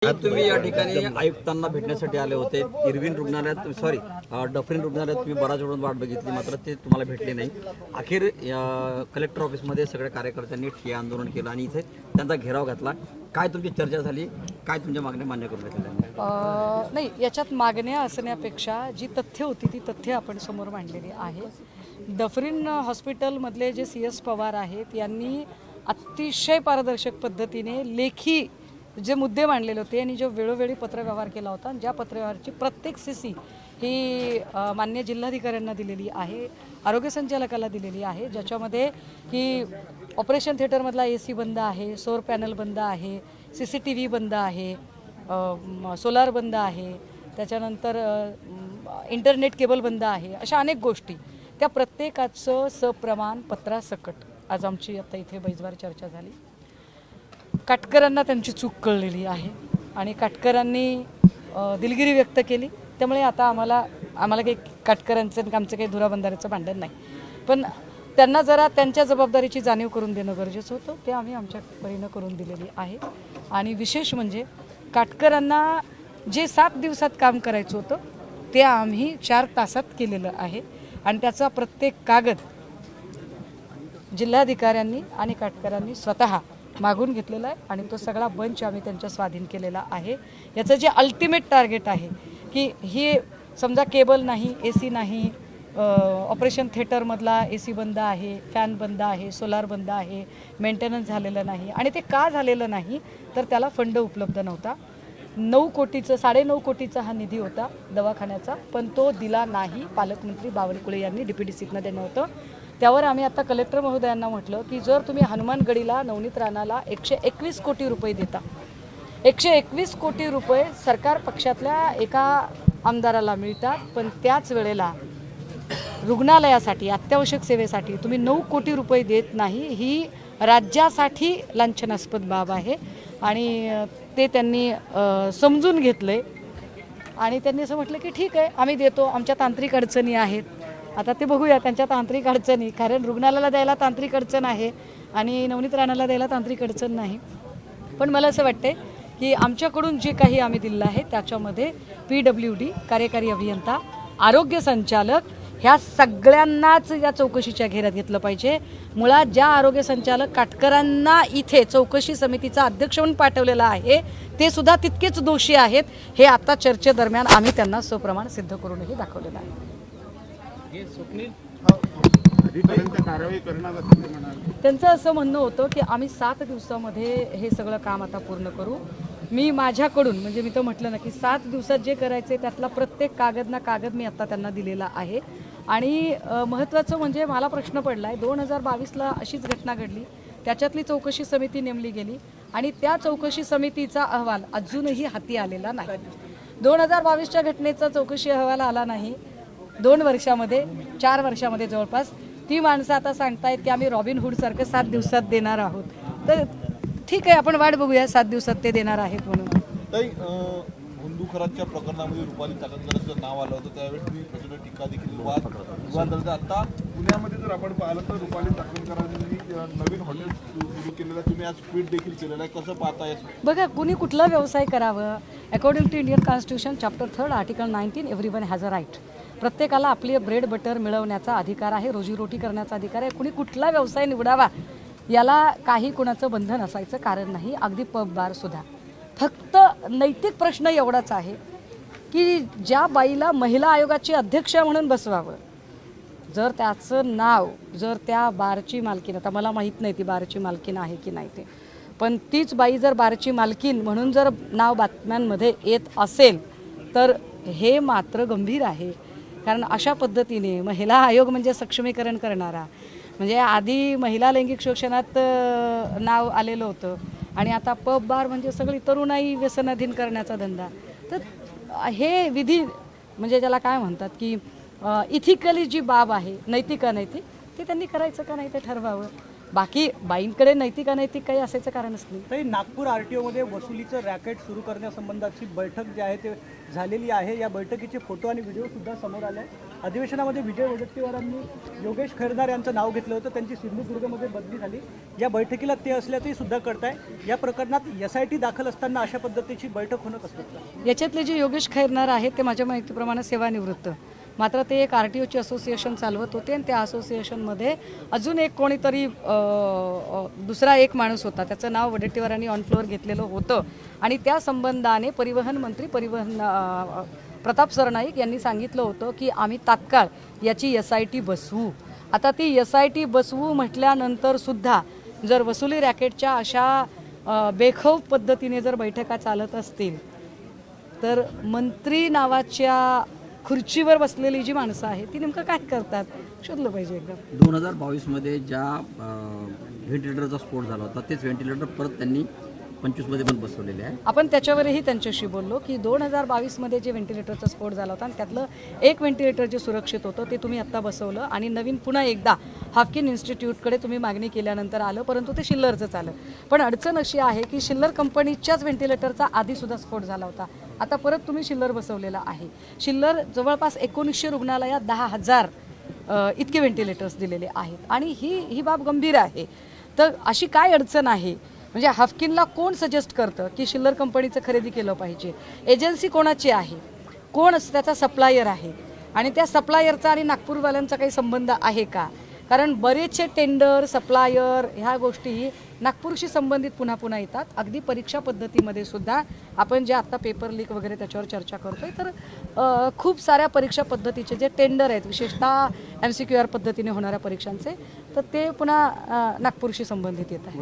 तुम्ही या ठिकाणी आयुक्तांना भेटण्यासाठी आले होते. इरविन रुग्णालयात डफरीन रुग्णालयात तुम्ही बराच वेळ वाट बघितली, मात्र ते तुम्हाला भेटले नाही. अखेर कलेक्टर ऑफिसमध्ये सगळ्या कार्यकर्त्यांनी ठिय्या आंदोलन केलं आणि इथे त्यांचा घेराव घातला. काय तुमची चर्चा झाली, काय तुमच्या मागण्या मान्य करून घेतल्या? नाही, याच्यात मागण्या असण्यापेक्षा जी तथ्य होती ती तथ्य आपण समोर मांडलेली आहे. डफरीन हॉस्पिटलमधले जे CS पवार आहेत यांनी अतिशय पारदर्शक पद्धतीने लेखी जे मुद्दे मांडलेले होते आणि जो वेळोवेळी पत्रव्यवहार केला होता, ज्या पत्रव्यवहाराची प्रत्येक CC ही मान्य जिल्हाधिकाऱ्यांना दिलेली आहे, आरोग्य संचालकाला दिलेली आहे, ज्याच्यामध्ये की ऑपरेशन थिएटरमधला AC बंद आहे, सौर पॅनल बंद आहे, CCTV बंद आहे, सोलार बंद आहे, त्याच्यानंतर इंटरनेट केबल बंद आहे, अशा अनेक गोष्टी त्या प्रत्येकाचं सप्रमाण पत्रासकट आज आमची आता इथे बैजवार चर्चा झाली. काटकरांना त्यांची चूक कळलेली आहे आणि काटकरांनी दिलगिरी व्यक्त केली. त्यामुळे आता आम्हाला काही काटकरांचं आणि आमचं काही धुराबंधाऱ्याचं भांडण नाही, पण त्यांना जरा त्यांच्या जबाबदारीची जाणीव करून देणं गरजेचं होतं. ते आम्ही आमच्या परीनं करून दिलेली आहे. आणि विशेष म्हणजे काटकरांना जे 7 दिवसात काम करायचं होतं ते आम्ही 4 तासात केलेलं आहे आणि त्याचा प्रत्येक कागद जिल्हाधिकाऱ्यांनी आणि काटकरांनी स्वतः मागून घेतलेला आहे आणि तो सगळा बंच आम्ही त्यांच्या स्वाधीन केलेला आहे. याचं जे अल्टिमेट टार्गेट आहे की हे समजा केबल नाही, AC नाही, ऑपरेशन थिएटरमधला AC बंद आहे, फॅन बंद आहे, सोलार बंद आहे, मेंटेनन्स झालेलं नाही आणि ते का झालेलं नाही तर त्याला फंड उपलब्ध नव्हता. 9 कोटीचं 9.5 कोटीचा हा निधी होता दवाखान्याचा, पण तो दिला नाही. पालकमंत्री बावनकुळे यांनी DPDCतनं देणं होतं. त्यावर आम्ही आता कलेक्टर महोदयांना म्हटलं की जर तुम्ही हनुमानगडीला नवनीत राणाला 121 कोटी रुपये देता, 121 कोटी रुपये सरकार पक्षातल्या एका आमदाराला मिळतात, पण त्याच वेळेला रुग्णालयासाठी अत्यावश्यक सेवेसाठी तुम्ही 9 कोटी रुपये देत नाही, ही राज्यासाठी लांछनास्पद बाब आहे. आणि ते त्यांनी समजून घेतले आणि त्यांनी असं म्हटलं की ठीक आहे आम्ही देतो, आमच्या तांत्रिक अडचणी आहेत. आता ते बघूया त्यांच्या तांत्रिक अडचणी, कारण रुग्णालयाला द्यायला तांत्रिक अडचण आहे आणि नवनीत राणाला द्यायला तांत्रिक अडचण नाही. पण मला असं वाटते की आमच्याकडून जे काही आम्ही दिलं आहे त्याच्यामध्ये PWD, कार्यकारी अभियंता, आरोग्य संचालक ह्या सगळ्यांनाच या चौकशीच्या घेऱ्यात घेतलं पाहिजे. मुळात ज्या आरोग्य संचालक काटकरांना इथे चौकशी समितीचा अध्यक्ष म्हणून पाठवलेला आहे ते सुद्धा तितकेच दोषी आहेत. हे आता चर्चेदरम्यान आम्ही त्यांना सप्रमाण सिद्ध करूनही दाखवलेलं आहे. त्यांचं असं म्हणणं होतं की आम्ही 7 दिवसामध्ये हे सगळं काम आता पूर्ण करू. मी माझ्याकडून म्हणजे मी तर म्हटलं ना की 7 दिवसात जे करायचे त्यातला प्रत्येक कागद ना कागद मी आता त्यांना दिलेला आहे. आणि महत्त्वाचं म्हणजे मला प्रश्न पडला आहे 2022ला अशीच घटना घडली, त्याच्यातली चौकशी समिती नेमली गेली आणि त्या चौकशी समितीचा अहवाल अजूनही हाती आलेला नाही. 2022च्या घटनेचा चौकशी अहवाल आला नाही. 2 वर्षामध्ये 4 वर्षामध्ये जवळपास ती माणसं आता सांगतायत की आम्ही रॉबिन हुडसारखं 7 दिवसात देणार आहोत. तर ठीक आहे, आपण वाट बघूया 7 दिवसात ते देणार आहेत म्हणून. हुंदुखराच्या प्रकरणामध्ये रुपाली चाकणकरांचं नाव आलं होतं, त्यावेळी तुम्ही प्रचंड टीका देखील वाद. आता पुण्यामध्ये जर आपण पाहिलं तर रुपाली चाकणकरांनी नवीन हॉटेल सुरू केलेलं, तुम्ही आज ट्विट देखील केलेलं आहे, कसं पाहताय? बघा, कुणी कुठला व्यवसाय करावं, according to Indian constitution chapter 3 article 19 everyone has a right. प्रत्येकाला आपली ब्रेड बटर मिळवण्याचा अधिकार आहे, रोजीरोटी करण्याचा अधिकार आहे. कुणी कुठला व्यवसाय निवडावा याला काही कुणाचं बंधन असायचं कारण नाही, अगदी पब बार सुद्धा. फक्त नैतिक प्रश्न एवढाच आहे की ज्या बाईला महिला आयोगाची अध्यक्ष म्हणून बसवावं, जर त्याचं नाव जर त्या बारची मालकीन, आता मला माहीत नाही ती बारची मालकीन आहे की नाही ते, पण तीच बाई जर बारची मालकीन म्हणून जर नाव बातम्यांमध्ये येत असेल तर हे मात्र गंभीर आहे. कारण अशा पद्धतीने महिला आयोग म्हणजे सक्षमीकरण करणारा, म्हणजे आधी महिला लैंगिक शोषणात नाव आलेलं होतं आणि आता पब बार म्हणजे सगळी तरुणाई व्यसनाधीन करण्याचा धंदा. तर हे विधी म्हणजे ज्याला काय म्हणतात की इथिकली जी बाब आहे, नैतिक अनैतिक, ते त्यांनी करायचं का नाही ते ठरवावं. बाकी बाईंकडे नैतिक अनैतिक काही असायचं कारणच नाही. तरी नागपूर RTO मध्ये वसुलीचं रॅकेट सुरू करण्यासंबंधाची बैठक जी आहे ते झालेली आहे. या बैठकीचे फोटो आणि व्हिडिओ सुद्धा समोर आले. अधिवेशनामध्ये विजय वडेट्टीवारांनी योगेश खैरनार यांचं नाव घेतलं होतं, त्यांची सिंधुदुर्गमध्ये बदली झाली. या बैठकीला ते असल्याचंही सुद्धा कळतंय. या प्रकरणात SIT दाखल असताना अशा पद्धतीची बैठक होणं कसं होतं? याच्यातले जे योगेश खैरनार आहेत ते माझ्या माहितीप्रमाणे सेवानिवृत्त, मात्र ते एक RTOची असोसिएशन चालवत होते आणि त्या असोसिएशनमध्ये अजून एक कोणीतरी दुसरा एक माणूस होता, त्याचं नाव वडेट्टीवारांनी ऑन फ्लोअर घेतलेलं होतं आणि त्या संबंधाने परिवहन मंत्री प्रताप सरनाईक यांनी सांगितलं होतं की आम्ही तात्काळ याची SIT बसवू. आता ती SIT बसवू म्हटल्यानंतर सुद्धा जर वसुली रॅकेटच्या अशा बेखौफ पद्धतीने जर बैठका चालत असतील तर मंत्री नावाच्या खुर्चीवर बसलेली जी माणसं आहेत ती नेमकं काय करतात शोधलं पाहिजे एकदम. 2022 मध्ये ज्या व्हेंटिलेटरचा स्फोट झाला होता तेच व्हेंटिलेटर परत त्यांनी 25 मध्ये पण बसवलेले आहे. आपण त्याच्यावरही त्यांच्याशी बोललो की 2022 मध्ये जे व्हेंटिलेटरचा स्फोट झाला होता आणि त्यातलं एक व्हेंटिलेटर जे सुरक्षित होतं ते तुम्ही आत्ता बसवलं आणि नवीन पुन्हा एकदा हाफकिन इन्स्टिट्यूटकडे तुम्ही मागणी केल्यानंतर आलं, परंतु ते शिल्लरचंच आलं. पण अडचण अशी आहे की शिल्लर कंपनीच्याच व्हेंटिलेटरचा आधीसुद्धा स्फोट झाला होता, आता परत तुम्ही शिल्लर बसवलेलं आहे. शिल्लर जवळपास 1900 रुग्णालयात 10,000 इतके व्हेंटिलेटर्स दिलेले आहेत आणि ही बाब गंभीर आहे. तर अशी काय अडचण आहे, म्हणजे हाफकिनला कोण सजेस्ट करतं की शिल्लर कंपनीचं खरेदी केलं पाहिजे, एजन्सी कोणाची आहे, कोण त्याचा सप्लायर आहे आणि त्या सप्लायरचा आणि नागपूरवाल्यांचा काही संबंध आहे का? कारण बरेचसे टेंडर सप्लायर ह्या गोष्टी नागपूरशी संबंधित पुन्हा पुन्हा येतात. अगदी परीक्षा पद्धतीमध्ये सुद्धा आपण जे आत्ता पेपर लीक वगैरे त्याच्यावर चर्चा करतोय तर खूप साऱ्या परीक्षा पद्धतीचे जे टेंडर आहेत विशेषतः MCQR पद्धतीने होणाऱ्या परीक्षांचे तर ते पुन्हा नागपूरशी संबंधित येत आहे.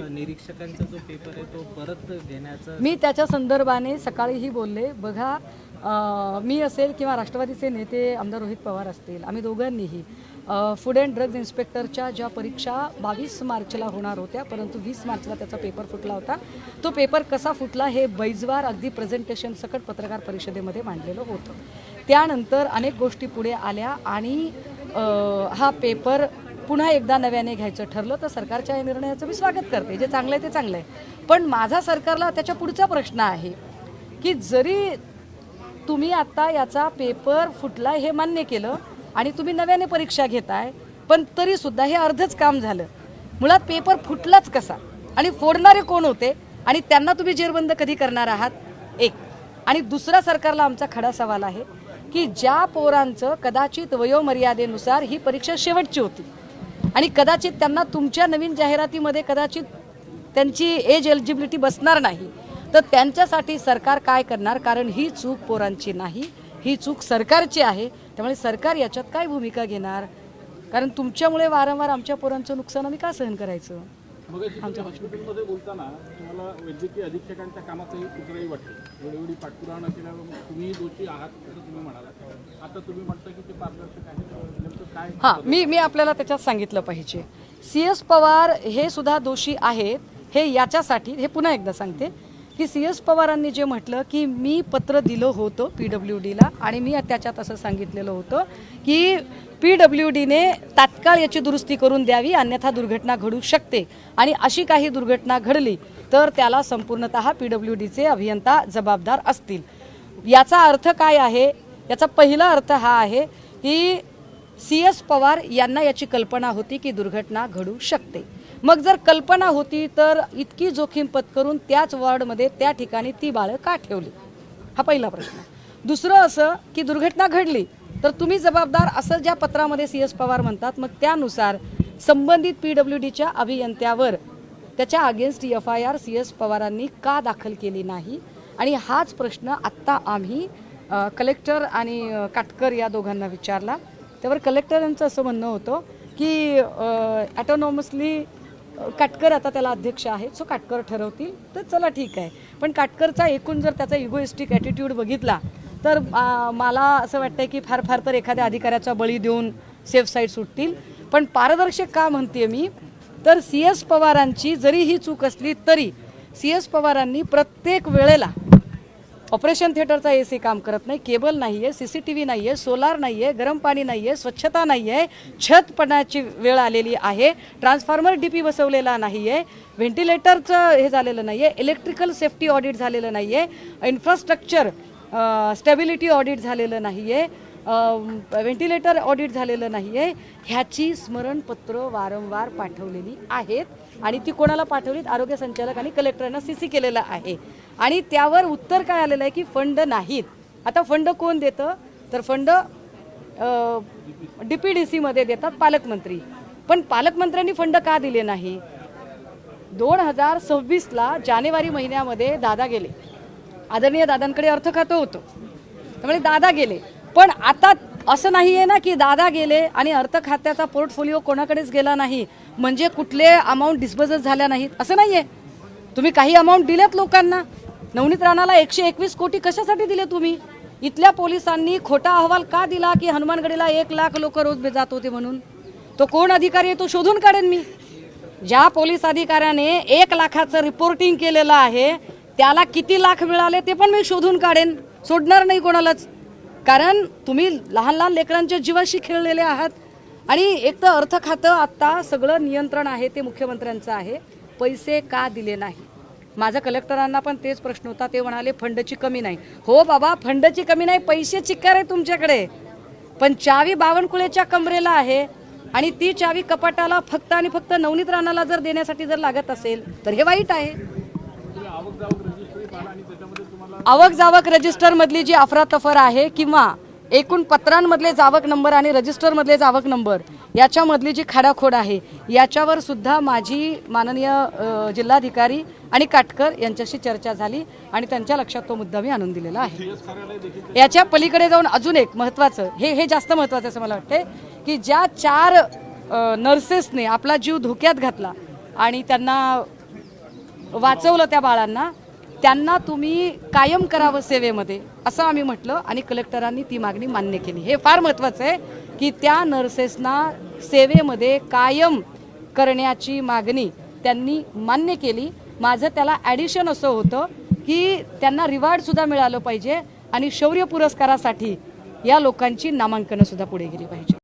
निरीक्षकांचा जो पेपर आहे तो परत घेण्याचा मी त्याच्या संदर्भाने सकाळीही बोलले. बघा मी असेल किंवा राष्ट्रवादीचे नेते आमदार रोहित पवार असतील, आम्ही दोघांनीही फूड अँड ड्रग्ज इन्स्पेक्टरच्या ज्या परीक्षा 22 मार्चला होणार होत्या परंतु 20 मार्चला त्याचा पेपर फुटला होता, तो पेपर कसा फुटला हे बैजवार अगदी प्रेझेंटेशन सकट पत्रकार परिषदेमध्ये मांडलेलं होतं. त्यानंतर अनेक गोष्टी पुढे आल्या आणि हा पेपर पुन्हा एकदा नव्याने घ्यायचं ठरलं. तर सरकारच्या या निर्णयाचं मी स्वागत करते, जे चांगलं आहे ते चांगलं आहे. पण माझा सरकारला त्याच्या पुढचा प्रश्न आहे की जरी तुम्ही आता याचा पेपर फुटला हे मान्य केलं आणि तुम्ही नव्याने परीक्षा घेताय पण तरीसुद्धा हे अर्धच काम झालं. मुळात पेपर फुटलाच कसा आणि फोडणारे कोण होते आणि त्यांना तुम्ही जेरबंद कधी करणार आहात, एक. आणि दुसरा सरकारला आमचा खडा सवाल आहे की ज्या पोरांचं कदाचित वयोमर्यादेनुसार ही परीक्षा शेवटची होती आणि कदाचित त्यांना तुमच्या नवीन जाहिरातीमध्ये कदाचित त्यांची एज एलिजिबिलिटी बसणार नाही, तर त्यांच्यासाठी सरकार काय करणार? कारण ही चूक पोरांची नाही, ही चूक सरकारची आहे. त्यामुळे सरकार याच्यात काय भूमिका घेणार? कारण तुमच्यामुळे वारंवार आमच्या पोरांचं नुकसान आम्ही का सहन करायचं? हॉस्पिटलमध्ये बोलताना तुम्हाला वैद्यकीय अधीक्षकांच्या कामाचंही कुठलंही वाटतं, एवढी पाठपुरावा केल्यावर तुम्ही दोषी आहात असं तुम्ही म्हणालात. आता तुम्ही म्हणता की ते पारदर्शक आहे, नेमकं काय? हां, मी आपल्याला त्याच्यात सांगितलं पाहिजे. CS पवार हे सुद्धा दोषी आहेत. हे याच्यासाठी हे पुन्हा एकदा सांगते की CS पवारांनी जे म्हटलं की मी पत्र दिलं होतं PWDला आणि मी त्याच्यात असं सांगितलेलं होतं की PWDने तात्काळ याची दुरुस्ती करून द्यावी, अन्यथा दुर्घटना घडू शकते आणि अशी काही दुर्घटना घडली तर त्याला संपूर्णतः PWDचे अभियंता जबाबदार असतील. याचा अर्थ काय आहे? याचा पहिला अर्थ हा आहे की CS पवार यांना याची कल्पना होती की दुर्घटना घडू शकते. मग जर कल्पना होती तर इतकी जोखीम पत्करून त्याच वॉर्डमध्ये त्या ठिकाणी ती बाळं का ठेवली? हा पहिला प्रश्न. दुसरं असं की दुर्घटना घडली तर तुम्ही जबाबदार असं ज्या पत्रामध्ये CS पवार म्हणतात, मग त्यानुसार संबंधित PWDच्या अभियंत्यावर त्याच्या अगेन्स्ट FIR CS पवारांनी का दाखल केली नाही? आणि हाच प्रश्न आत्ता आम्ही कलेक्टर आणि काटकर या दोघांना विचारला. त्यावर कलेक्टर यांचं असं म्हणणं होतं की ॲटोनॉमसली काटकर आता त्याला अध्यक्ष आहेत, सो काटकर ठरवतील. तर चला ठीक आहे. पण काटकरचा एकूण जर त्याचा इगोइस्टिक ॲटिट्यूड बघितला तर मला असं वाटतं की फार फार तर एखाद्या अधिकाऱ्याचा बळी देऊन सेफ साईड सुटतील. पण पारदर्शक का म्हणते मी, तर CS पवारांची जरी ही चूक असली तरी CS पवारांनी प्रत्येक वेळेला ऑपरेशन थिएटरचा AC काम करत नाही, केबल नाही आहे, CCTV नाही आहे, सोलार नाही आहे, गरम पाणी नाही आहे, स्वच्छता नाही आहे, छत पडण्याची वेळ आलेली आहे, ट्रान्सफॉर्मर DP बसवलेला नाही आहे, व्हेंटिलेटरचं हे झालेलं नाही आहे, इलेक्ट्रिकल सेफ्टी ऑडिट झालेलं नाही आहे, इन्फ्रास्ट्रक्चर स्टॅबिलिटी ऑडिट झालेलं नाही आहे, व्हेंटिलेटर ऑडिट झालेलं नाही आहे. ह्याची स्मरणपत्र वारंवार पाठवलेली आहेत आणि ती कोणाला पाठवलीत? आरोग्य संचालक आणि कलेक्टरांना CC केलेलं आहे आणि त्यावर उत्तर काय आलेलं आहे की फंड नाहीत. आता फंड कोण देतं? तर फंड DPDC मध्ये देतात पालकमंत्री. पण पालकमंत्र्यांनी फंड का दिले नाही? 2026ला जानेवारी महिन्यामध्ये दादा गेले, आदरणीय दादांकडे अर्थ खातं होतं, त्यामुळे दादा गेले. पण आता असं नाही आहे ना की दादा गेले आणि अर्थ खात्याचा पोर्टफोलिओ कोणाकडेच गेला नाही म्हणजे कुठले अमाऊंट डिस्बर्स झाल्या नाहीत असं नाही आहे. तुम्ही काही अमाऊंट दिलेत लोकांना. नवनीत राणाला 121 कोटी कशासाठी दिले तुम्ही? इथल्या पोलिसांनी खोटा अहवाल का दिला की हनुमानगडीला 1 लाख लोक रोज जात होते म्हणून? तो कोण अधिकारी आहे तो शोधून काढेन मी. ज्या पोलीस अधिकाऱ्याने 1 लाखाचं रिपोर्टिंग केलेलं आहे त्याला किती लाख मिळाले ते पण मी शोधून काढेन. सोडणार नाही कोणालाच. कारण तुम्ही लहान लहान लेकरांच्या जीवाशी खेळलेले आहात. आणि एक तर अर्थ खातं आत्ता सगळं नियंत्रण आहे ते मुख्यमंत्र्यांचं आहे. पैसे का दिले नाही? माझा कलेक्टरांना पण तेच प्रश्न होता. ते म्हणाले फंडची कमी नाही. हो बाबा, फंडची कमी नाही, पैसे चिक्कार आहे तुमच्याकडे. पण चावी बावनकुळेच्या कमरेला आहे आणि ती चावी कपाटाला फक्त आणि फक्त नवनीत राणाला जर देण्यासाठी जर लागत असेल तर हे वाईट आहे. आवक जावक रजिस्टर मधली जी अफरातफर आहे किंवा एकूण पत्रांमधले जावक नंबर आणि रजिस्टर मधले जावक नंबर याच्यामधली जी खाडाखोड आहे याच्यावर सुद्धा माझी माननीय जिल्हाधिकारी आणि काटकर यांच्याशी चर्चा झाली आणि त्यांच्या लक्षात तो मुद्दा मी आणून दिलेला आहे. याच्या पलीकडे जाऊन अजून एक महत्त्वाचं, हे जास्त महत्त्वाचं असं मला वाटते की ज्या 4 नर्सेसने आपला जीव धोक्यात घातला आणि त्यांना वाचवलं, त्या बाळांना, त्यांना तुम्ही कायम करावं सेवेमध्ये असं आम्ही म्हटलं आणि कलेक्टरांनी ती मागणी मान्य केली. हे फार महत्त्वाचं आहे की त्या नर्सेसना सेवेमध्ये कायम करण्याची मागणी त्यांनी मान्य केली. माझं त्याला ॲडिशन असं होतं की त्यांना रिवॉर्डसुद्धा मिळालं पाहिजे आणि शौर्य पुरस्कारासाठी या लोकांची नामांकनंसुद्धा पुढे गेली पाहिजे.